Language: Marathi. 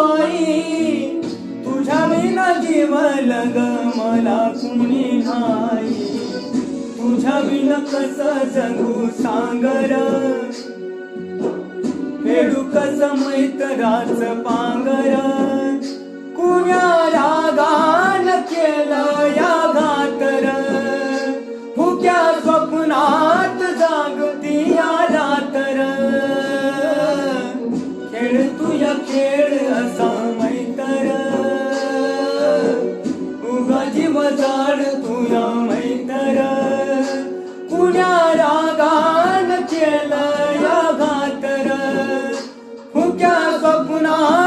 पायी तुझ्या विना जीवल ग मला कुणी नाही तुझ्या विना कस जगू सांगर फेडू कस मैत्राच पांगर कुण्या रागान केलं या घातर फुक्या स्वप्नात जागती या रातर खेळ तुझ्या खेळ असा मैतर उगा जीव जाड तुझ्या मैतर कुण्या रागान केलं या घातर फुक्या स्वप्नात